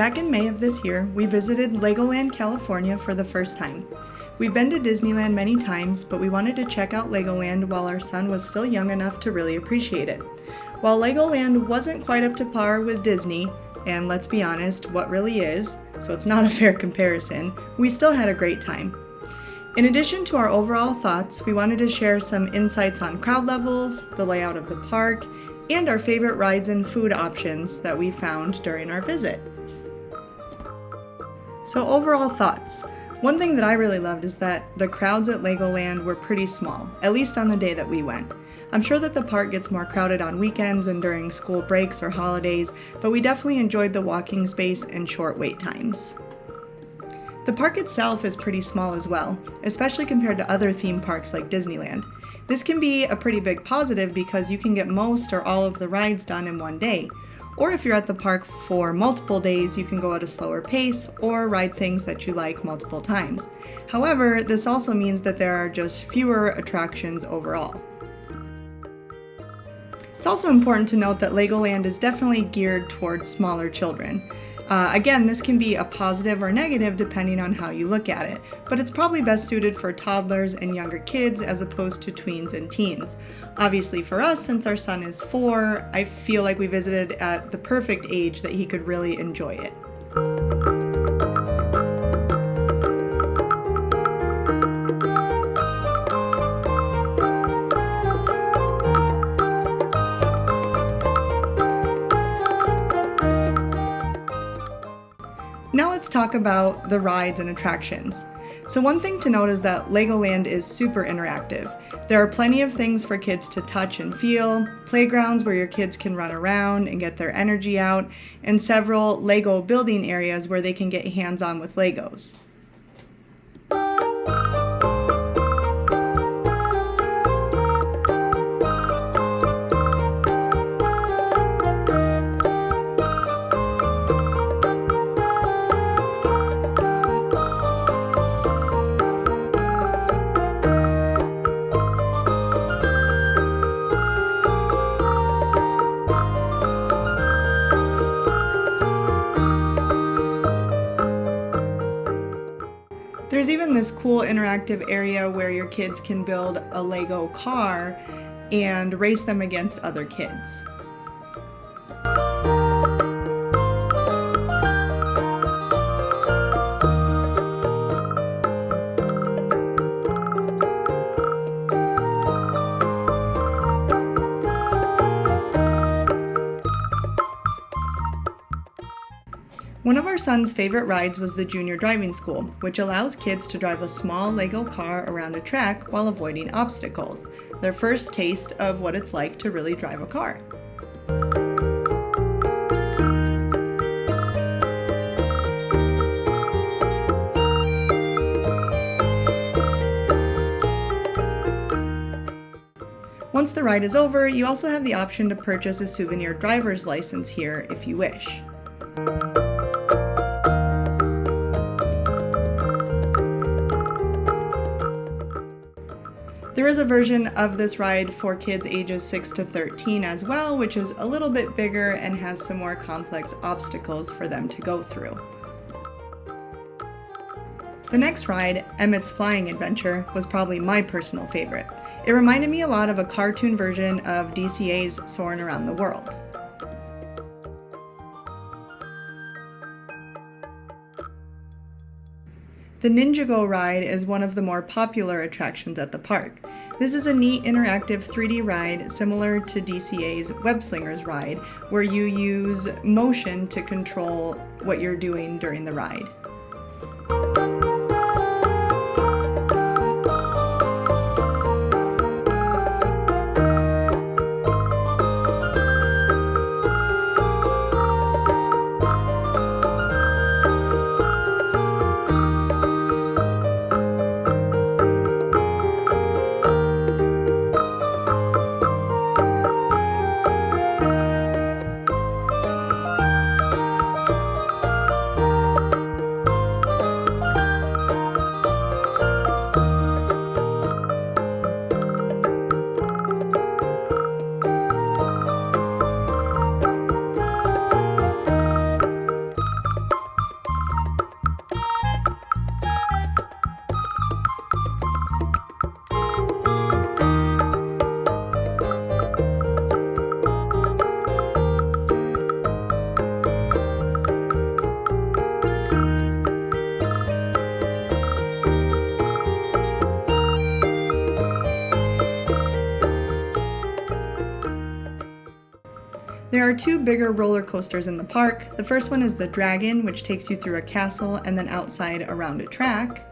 Back in May of this year, we visited Legoland California for the first time. We've been to Disneyland many times, but we wanted to check out Legoland while our son was still young enough to really appreciate it. While Legoland wasn't quite up to par with Disney, and let's be honest, what really is, so it's not a fair comparison, we still had a great time. In addition to our overall thoughts, we wanted to share some insights on crowd levels, the layout of the park, and our favorite rides and food options that we found during our visit. So overall thoughts. One thing that I really loved is that the crowds at Legoland were pretty small, at least on the day that we went. I'm sure that the park gets more crowded on weekends and during school breaks or holidays, but we definitely enjoyed the walking space and short wait times. The park itself is pretty small as well, especially compared to other theme parks like Disneyland. This can be a pretty big positive because you can get most or all of the rides done in one day. Or if you're at the park for multiple days, you can go at a slower pace or ride things that you like multiple times. However, this also means that there are just fewer attractions overall. It's also important to note that Legoland is definitely geared towards smaller children. Again, this can be a positive or negative depending on how you look at it, but it's probably best suited for toddlers and younger kids as opposed to tweens and teens. Obviously for us, since our son is 4, I feel like we visited at the perfect age that he could really enjoy it. Now let's talk about the rides and attractions. So one thing to note is that Legoland is super interactive. There are plenty of things for kids to touch and feel, playgrounds where your kids can run around and get their energy out, and several Lego building areas where they can get hands-on with Legos. There's even this cool interactive area where your kids can build a Lego car and race them against other kids. One of our son's favorite rides was the Junior Driving School, which allows kids to drive a small Lego car around a track while avoiding obstacles. Their first taste of what it's like to really drive a car. Once the ride is over, you also have the option to purchase a souvenir driver's license here if you wish. There is a version of this ride for kids ages 6 to 13 as well, which is a little bit bigger and has some more complex obstacles for them to go through. The next ride, Emmett's Flying Adventure, was probably my personal favorite. It reminded me a lot of a cartoon version of DCA's Soarin' Around the World. The Ninjago ride is one of the more popular attractions at the park. This is a neat interactive 3D ride similar to DCA's Web Slingers ride, where you use motion to control what you're doing during the ride. There are two bigger roller coasters in the park. The first one is the Dragon, which takes you through a castle and then outside around a track.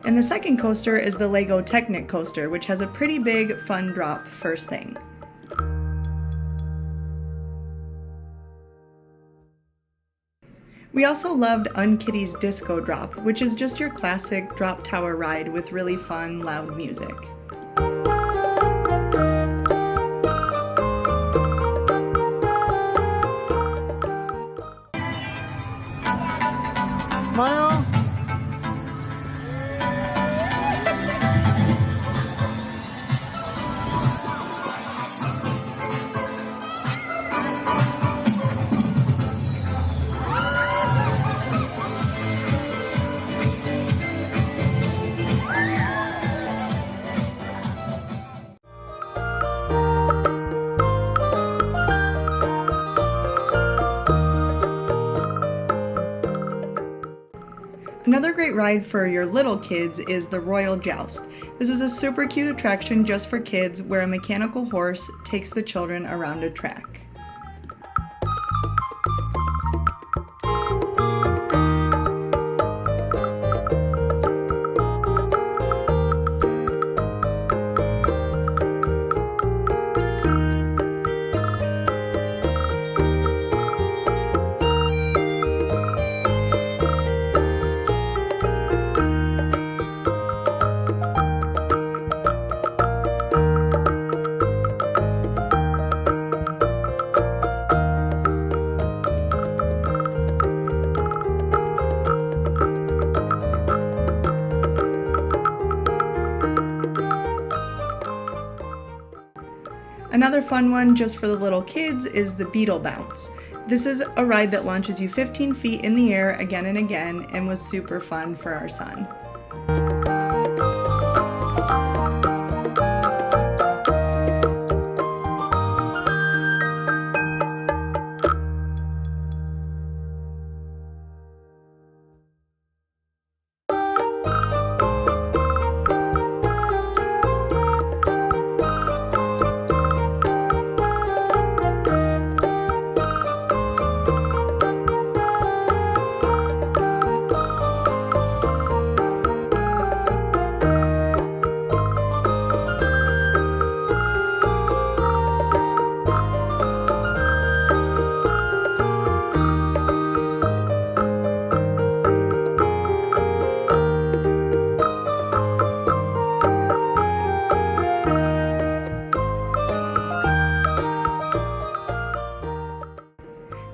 And the second coaster is the Lego Technic coaster, which has a pretty big fun drop first thing. We also loved Unkitty's Disco Drop, which is just your classic drop tower ride with really fun, loud music. Smile. Another great ride for your little kids is the Royal Joust. This was a super cute attraction just for kids where a mechanical horse takes the children around a track. Another fun one just for the little kids is the Beetle Bounce. This is a ride that launches you 15 feet in the air again and again and was super fun for our son.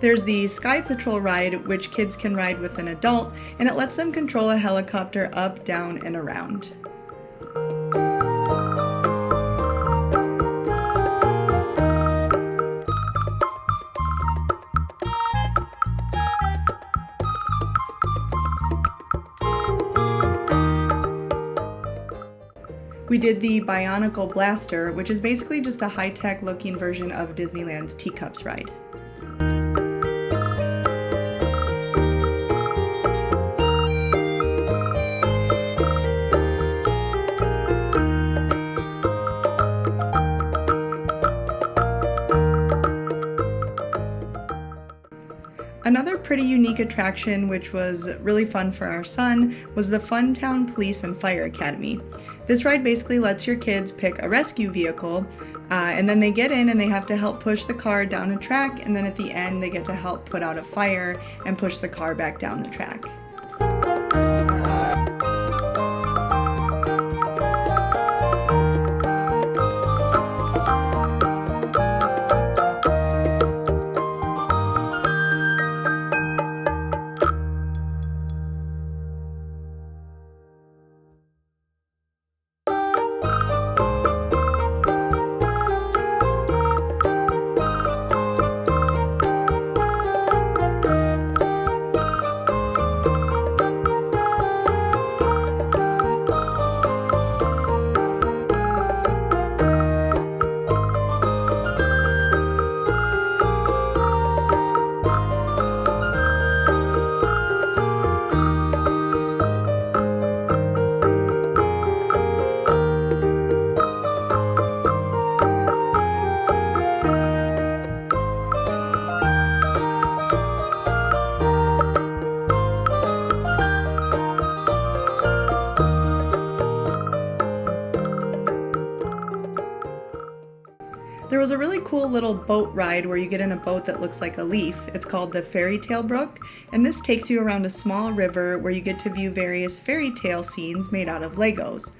There's the Sky Patrol ride, which kids can ride with an adult, and it lets them control a helicopter up, down, and around. We did the Bionicle Blaster, which is basically just a high-tech looking version of Disneyland's Teacups ride. Another pretty unique attraction, which was really fun for our son, was the Funtown Police and Fire Academy. This ride basically lets your kids pick a rescue vehicle, and then they get in and they have to help push the car down a track, and then at the end they get to help put out a fire and push the car back down the track. little boat ride where you get in a boat that looks like a leaf. It's called the Fairy Tale Brook, and this takes you around a small river where you get to view various fairy tale scenes made out of Legos.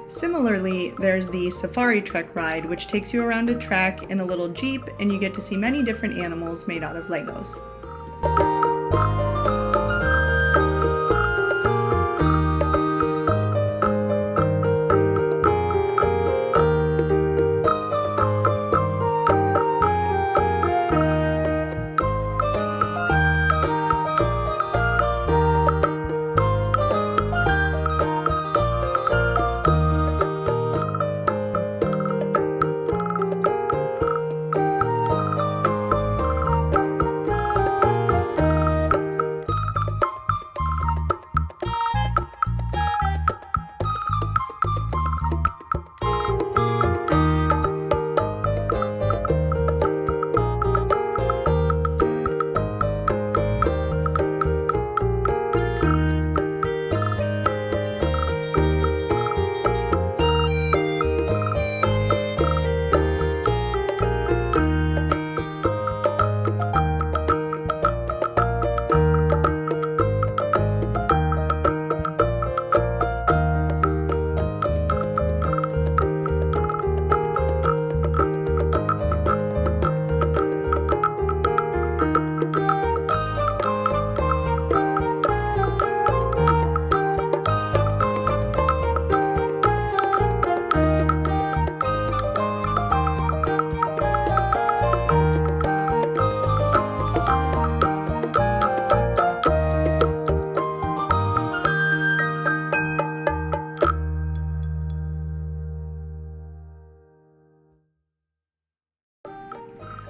Similarly, there's the Safari Trek ride, which takes you around a track in a little Jeep, and you get to see many different animals made out of Legos.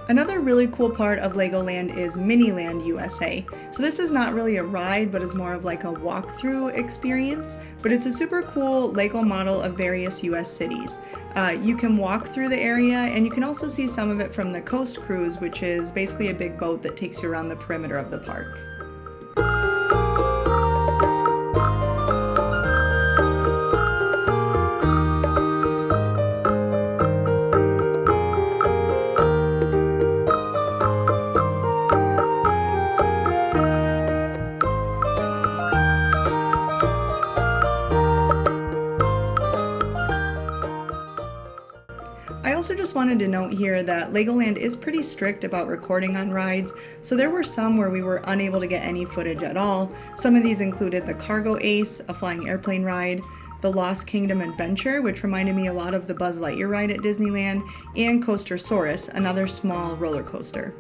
Another really cool part of Legoland is Miniland USA. So this is not really a ride, but is more of like a walkthrough experience, but it's a super cool Lego model of various US cities. You can walk through the area, and you can also see some of it from the Coast Cruise, which is basically a big boat that takes you around the perimeter of the park. I also just wanted to note here that Legoland is pretty strict about recording on rides, so there were some where we were unable to get any footage at all. Some of these included the Cargo Ace, a flying airplane ride, the Lost Kingdom Adventure, which reminded me a lot of the Buzz Lightyear ride at Disneyland, and Coastersaurus, another small roller coaster.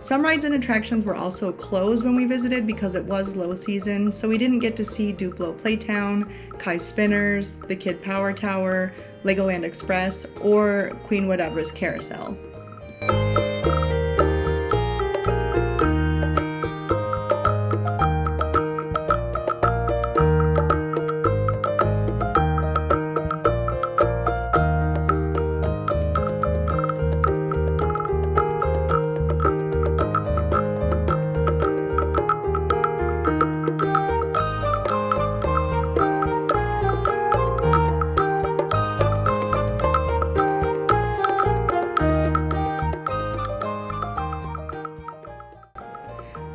Some rides and attractions were also closed when we visited because it was low season, so we didn't get to see Duplo Playtown, Kai's Spinners, the Kid Power Tower, Legoland Express, or Queen Wadavra's Carousel.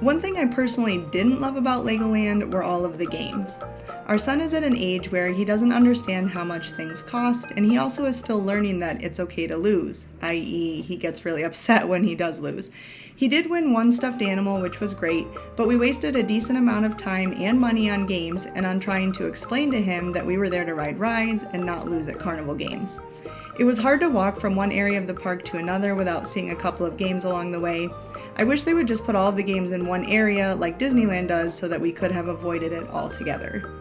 One thing I personally didn't love about Legoland were all of the games. Our son is at an age where he doesn't understand how much things cost, and he also is still learning that it's okay to lose, i.e., he gets really upset when he does lose. He did win one stuffed animal, which was great, but we wasted a decent amount of time and money on games and on trying to explain to him that we were there to ride rides and not lose at carnival games. It was hard to walk from one area of the park to another without seeing a couple of games along the way. I wish they would just put all of the games in one area like Disneyland does so that we could have avoided it altogether.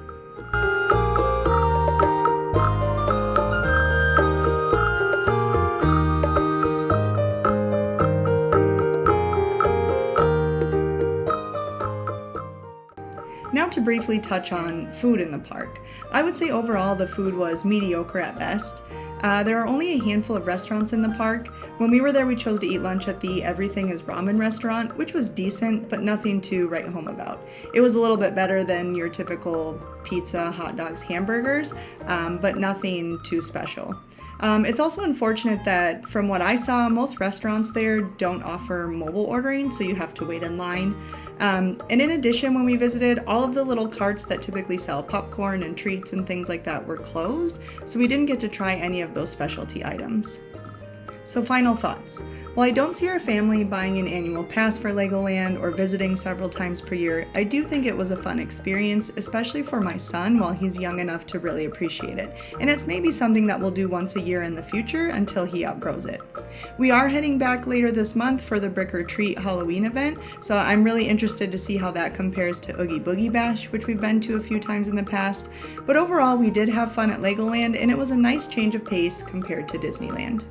Now to briefly touch on food in the park. I would say overall the food was mediocre at best. There are only a handful of restaurants in the park. When we were there, we chose to eat lunch at the Everything is Ramen restaurant, which was decent, but nothing to write home about. It was a little bit better than your typical pizza, hot dogs, hamburgers, but nothing too special. It's also unfortunate that from what I saw, most restaurants there don't offer mobile ordering, so you have to wait in line. And in addition, when we visited, all of the little carts that typically sell popcorn and treats and things like that were closed, so we didn't get to try any of those specialty items. So final thoughts. While I don't see our family buying an annual pass for Legoland or visiting several times per year, I do think it was a fun experience, especially for my son while he's young enough to really appreciate it. And it's maybe something that we'll do once a year in the future until he outgrows it. We are heading back later this month for the Brick or Treat Halloween event, so I'm really interested to see how that compares to Oogie Boogie Bash, which we've been to a few times in the past. But overall, we did have fun at Legoland, and it was a nice change of pace compared to Disneyland.